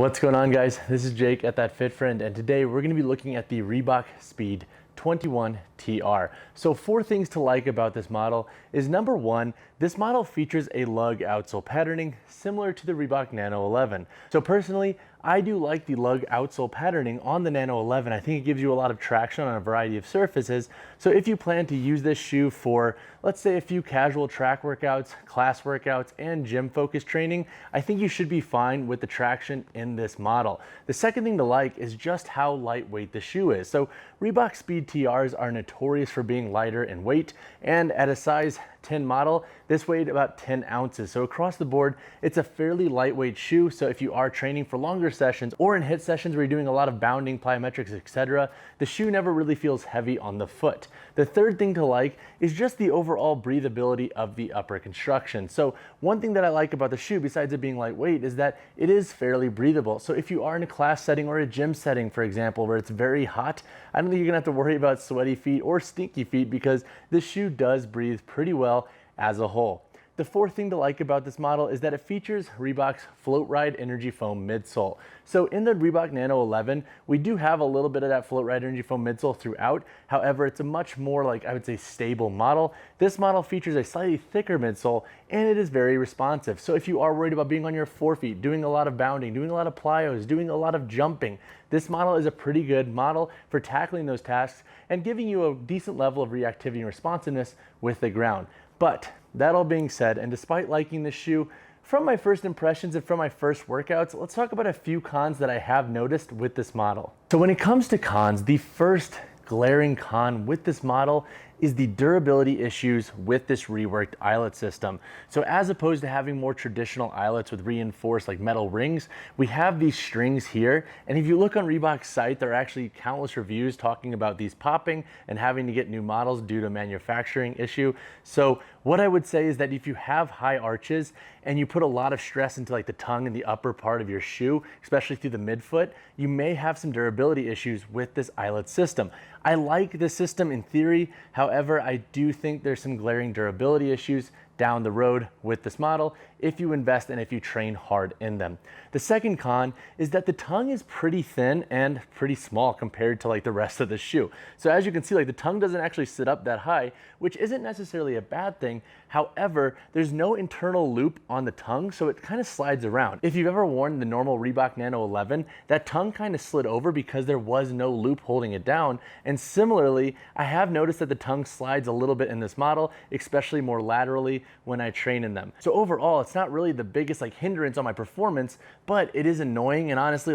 What's going on, guys? This is Jake at That Fit Friend, and today we're going to be looking at the Reebok Speed 21 TR. So 4 things to like about this model is number 1, this model features a lug outsole patterning similar to the Reebok Nano 11. So personally, I do like the lug outsole patterning on the Nano 11. I think it gives you a lot of traction on a variety of surfaces. So if you plan to use this shoe for, let's say, a few casual track workouts, class workouts, and gym focused training, I think you should be fine with the traction in this model. The second thing to like is just how lightweight the shoe is. So Reebok Speed TRs are notorious for being lighter in weight, and at a size 10 model, this weighed about 10 ounces. So across the board, it's a fairly lightweight shoe. So if you are training for longer sessions or in HIIT sessions where you're doing a lot of bounding, plyometrics, etc., the shoe never really feels heavy on the foot. The third thing to like is just the overall breathability of the upper construction. So one thing that I like about the shoe, besides it being lightweight, is that it is fairly breathable. So if you are in a class setting or a gym setting, for example, where it's very hot, I don't think you're gonna have to worry about sweaty feet or stinky feet because this shoe does breathe pretty well as a whole. The fourth thing to like about this model is that it features Reebok's Float Ride Energy Foam midsole. So in the Reebok Nano 11, we do have a little bit of that Float Ride Energy Foam midsole throughout. However, it's a much more, I would say, stable model. This model features a slightly thicker midsole and it is very responsive. So if you are worried about being on your forefeet, doing a lot of bounding, doing a lot of plyos, doing a lot of jumping, this model is a pretty good model for tackling those tasks and giving you a decent level of reactivity and responsiveness with the ground. But that all being said, and despite liking this shoe, from my first impressions and from my first workouts, let's talk about a few cons that I have noticed with this model. So when it comes to cons, the first glaring con with this model is the durability issues with this reworked eyelet system. So as opposed to having more traditional eyelets with reinforced metal rings, we have these strings here. And if you look on Reebok's site, there are actually countless reviews talking about these popping and having to get new models due to a manufacturing issue. So what I would say is that if you have high arches and you put a lot of stress into the tongue and the upper part of your shoe, especially through the midfoot, you may have some durability issues with this eyelet system. I like this system in theory. However, I do think there's some glaring durability issues down the road with this model if you invest and if you train hard in them. The second con is that the tongue is pretty thin and pretty small compared to the rest of the shoe. So as you can see, the tongue doesn't actually sit up that high, which isn't necessarily a bad thing. However, there's no internal loop on the tongue, so it kind of slides around. If you've ever worn the normal Reebok Nano 11, that tongue kind of slid over because there was no loop holding it down. And similarly, I have noticed that the tongue slides a little bit in this model, especially more laterally when I train in them. So overall, it's not really the biggest hindrance on my performance, but it is annoying, and honestly,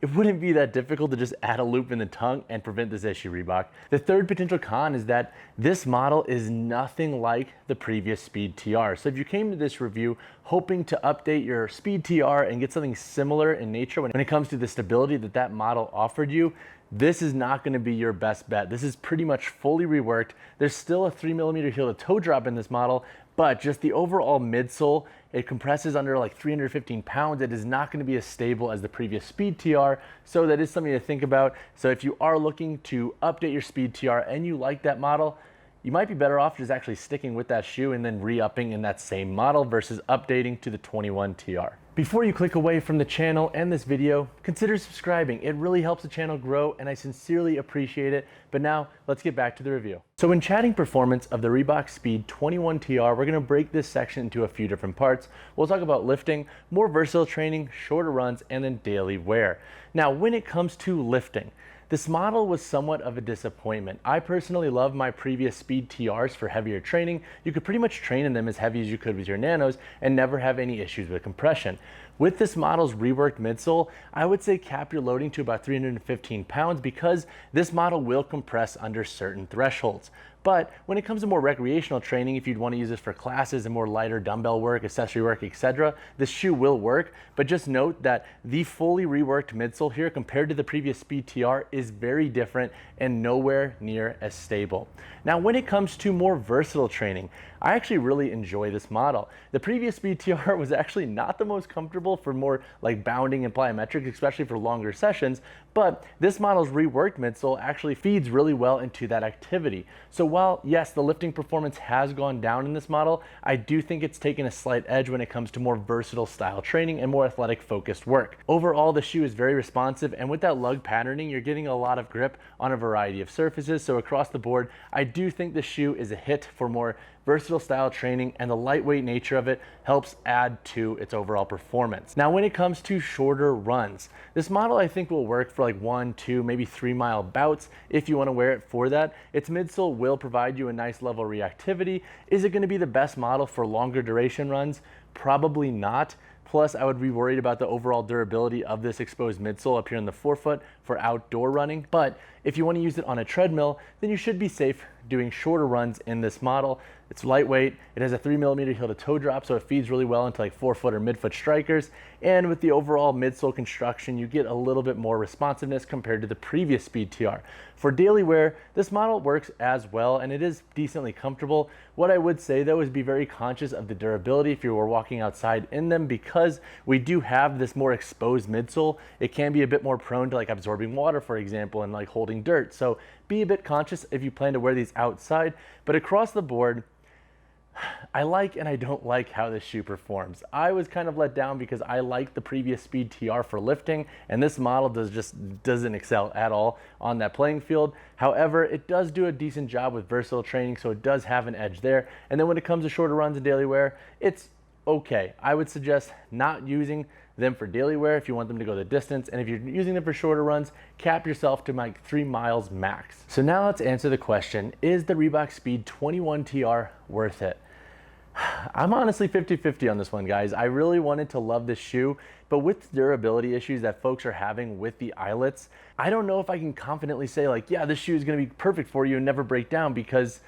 it wouldn't be that difficult to just add a loop in the tongue and prevent this issue, Reebok. The third potential con is that this model is nothing like the previous Speed TR. So if you came to this review hoping to update your Speed TR and get something similar in nature when it comes to the stability that that model offered you, this is not going to be your best bet. This is pretty much fully reworked. There's still a 3mm heel to toe drop in this model, but just the overall midsole, it compresses under 315 pounds. It is not going to be as stable as the previous Speed TR, so that is something to think about. So if you are looking to update your Speed TR and you like that model, you might be better off just actually sticking with that shoe and then re-upping in that same model versus updating to the 21 TR. Before you click away from the channel and this video, consider subscribing. It really helps the channel grow and I sincerely appreciate it. But now let's get back to the review. So when chatting performance of the Reebok Speed 21 TR, we're gonna break this section into a few different parts. We'll talk about lifting, more versatile training, shorter runs, and then daily wear. Now, when it comes to lifting, this model was somewhat of a disappointment. I personally love my previous Speed TRs for heavier training. You could pretty much train in them as heavy as you could with your Nanos and never have any issues with compression. With this model's reworked midsole, I would say cap your loading to about 315 pounds because this model will compress under certain thresholds. But when it comes to more recreational training, if you'd want to use this for classes and more lighter dumbbell work, accessory work, etc., this shoe will work. But just note that the fully reworked midsole here compared to the previous Speed TR is very different and nowhere near as stable. Now, when it comes to more versatile training, I actually really enjoy this model. The previous Speed TR was actually not the most comfortable for more like bounding and plyometrics, especially for longer sessions, but this model's reworked midsole actually feeds really well into that activity. So while yes, the lifting performance has gone down in this model, I do think it's taken a slight edge when it comes to more versatile style training and more athletic focused work. Overall, the shoe is very responsive, and with that lug patterning, you're getting a lot of grip on a variety of surfaces. So across the board, I do think the shoe is a hit for more versatile style training, and the lightweight nature of it helps add to its overall performance. Now, when it comes to shorter runs, this model I think will work for like 1, 2, maybe 3 mile bouts if you want to wear it for that. Its midsole will provide you a nice level of reactivity. Is it going to be the best model for longer duration runs? Probably not. Plus, I would be worried about the overall durability of this exposed midsole up here in the forefoot for outdoor running. But if you want to use it on a treadmill, then you should be safe doing shorter runs in this model. It's lightweight, it has a 3mm heel to toe drop, so it feeds really well into like forefoot or midfoot strikers. And with the overall midsole construction, you get a little bit more responsiveness compared to the previous Speed TR. For daily wear, this model works as well, and it is decently comfortable. What I would say though is be very conscious of the durability if you were walking outside in them, because we do have this more exposed midsole. It can be a bit more prone to like absorbing water, for example, and like holding dirt. So be a bit conscious if you plan to wear these outside. But across the board, I like and I don't like how this shoe performs. I was kind of let down because I like the previous Speed TR for lifting, and this model doesn't excel at all on that playing field. However, it does do a decent job with versatile training, so it does have an edge there. And then when it comes to shorter runs and daily wear, it's okay. I would suggest not using them for daily wear if you want them to go the distance, and if you're using them for shorter runs, cap yourself to like 3 miles max. So now let's answer the question, is the Reebok Speed 21 TR worth it? I'm honestly 50-50 on this one, guys. I really wanted to love this shoe, but with the durability issues that folks are having with the eyelets, I don't know if I can confidently say like, yeah, this shoe is gonna be perfect for you and never break down, because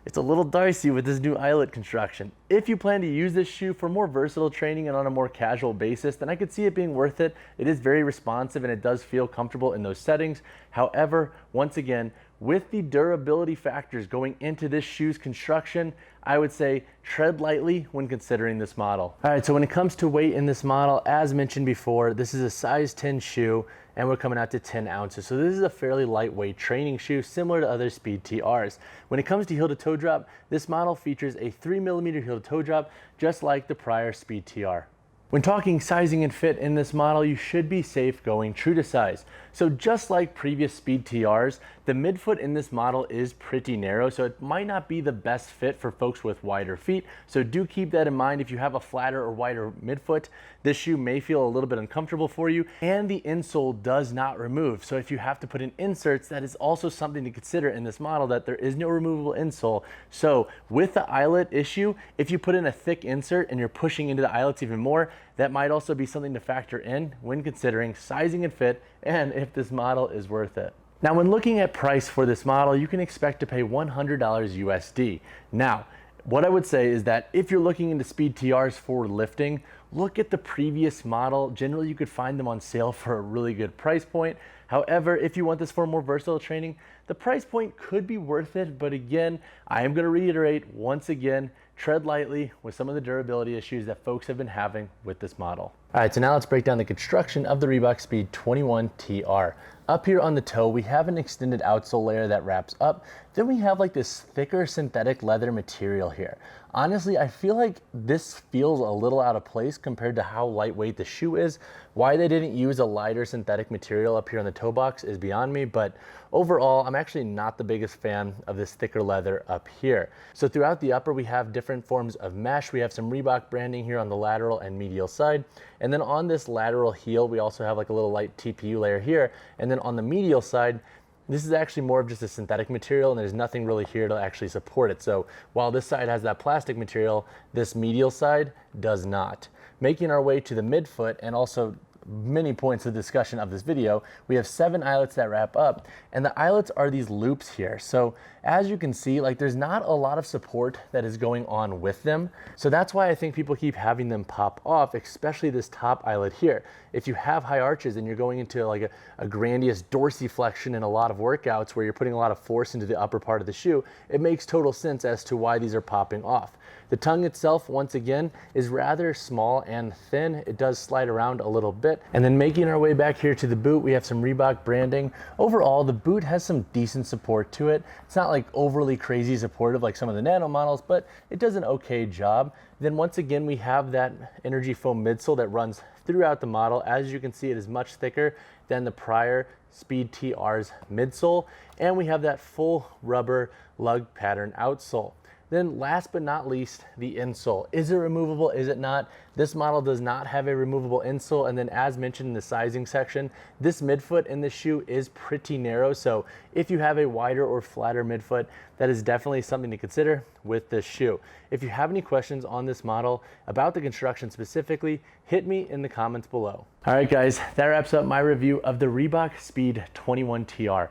it's a little dicey with this new eyelet construction. If you plan to use this shoe for more versatile training and on a more casual basis, then I could see it being worth it. It is very responsive and it does feel comfortable in those settings. However, once again, with the durability factors going into this shoe's construction, I would say tread lightly when considering this model. All right, so when it comes to weight in this model, as mentioned before, this is a size 10 shoe and we're coming out to 10 ounces. So this is a fairly lightweight training shoe similar to other Speed TRs. When it comes to heel to toe drop, this model features a 3mm heel to toe drop, just like the prior Speed TR. When talking sizing and fit in this model, you should be safe going true to size. So just like previous Speed TRs, the midfoot in this model is pretty narrow, so it might not be the best fit for folks with wider feet. So do keep that in mind. If you have a flatter or wider midfoot, this shoe may feel a little bit uncomfortable for you, and the insole does not remove. So if you have to put in inserts, that is also something to consider in this model, that there is no removable insole. So with the eyelet issue, if you put in a thick insert and you're pushing into the eyelets even more, that might also be something to factor in when considering sizing and fit and if this model is worth it. Now, when looking at price for this model, you can expect to pay $100 USD. Now, what I would say is that if you're looking into Speed TRs for lifting, look at the previous model. Generally, you could find them on sale for a really good price point. However, if you want this for more versatile training, the price point could be worth it. But again, I am going to reiterate once again, tread lightly with some of the durability issues that folks have been having with this model. All right, so now let's break down the construction of the Reebok Speed 21 TR. Up here on the toe, we have an extended outsole layer that wraps up. Then we have like this thicker synthetic leather material here. Honestly, I feel like this feels a little out of place compared to how lightweight the shoe is. Why they didn't use a lighter synthetic material up here on the toe box is beyond me, but overall, I'm actually not the biggest fan of this thicker leather up here. So throughout the upper, we have different forms of mesh. We have some Reebok branding here on the lateral and medial side. And then on this lateral heel, we also have like a little light TPU layer here. And then on the medial side, this is actually more of just a synthetic material, and there's nothing really here to actually support it. So while this side has that plastic material, this medial side does not. Making our way to the midfoot and also many points of discussion of this video, we have 7 eyelets that wrap up, and the eyelets are these loops here. So as you can see, like there's not a lot of support that is going on with them. So that's why I think people keep having them pop off, especially this top eyelet here. If you have high arches and you're going into like a grandiose dorsiflexion in a lot of workouts where you're putting a lot of force into the upper part of the shoe, it makes total sense as to why these are popping off. The tongue itself, once again, is rather small and thin. It does slide around a little bit. And then making our way back here to the boot, we have some Reebok branding. Overall, the boot has some decent support to it. It's not like overly crazy supportive like some of the Nano models, but it does an okay job. Then once again, we have that energy foam midsole that runs throughout the model. As you can see, it is much thicker than the prior Speed TR's midsole. And we have that full rubber lug pattern outsole. Then last but not least, the insole. Is it removable? Is it not? This model does not have a removable insole. And then as mentioned in the sizing section, this midfoot in this shoe is pretty narrow. So if you have a wider or flatter midfoot, that is definitely something to consider with this shoe. If you have any questions on this model about the construction specifically, hit me in the comments below. All right, guys, that wraps up my review of the Reebok Speed 21 TR.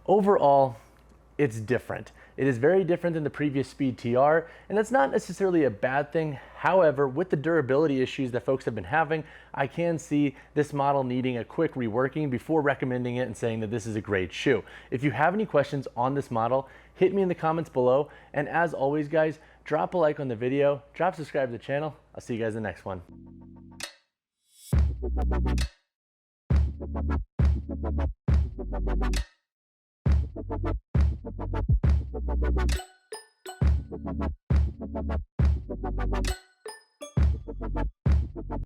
Overall, it's different. It is very different than the previous Speed TR, and that's not necessarily a bad thing. However, with the durability issues that folks have been having, I can see this model needing a quick reworking before recommending it and saying that this is a great shoe. If you have any questions on this model, hit me in the comments below. And as always, guys, drop a like on the video, subscribe to the channel. I'll see you guys in the next one.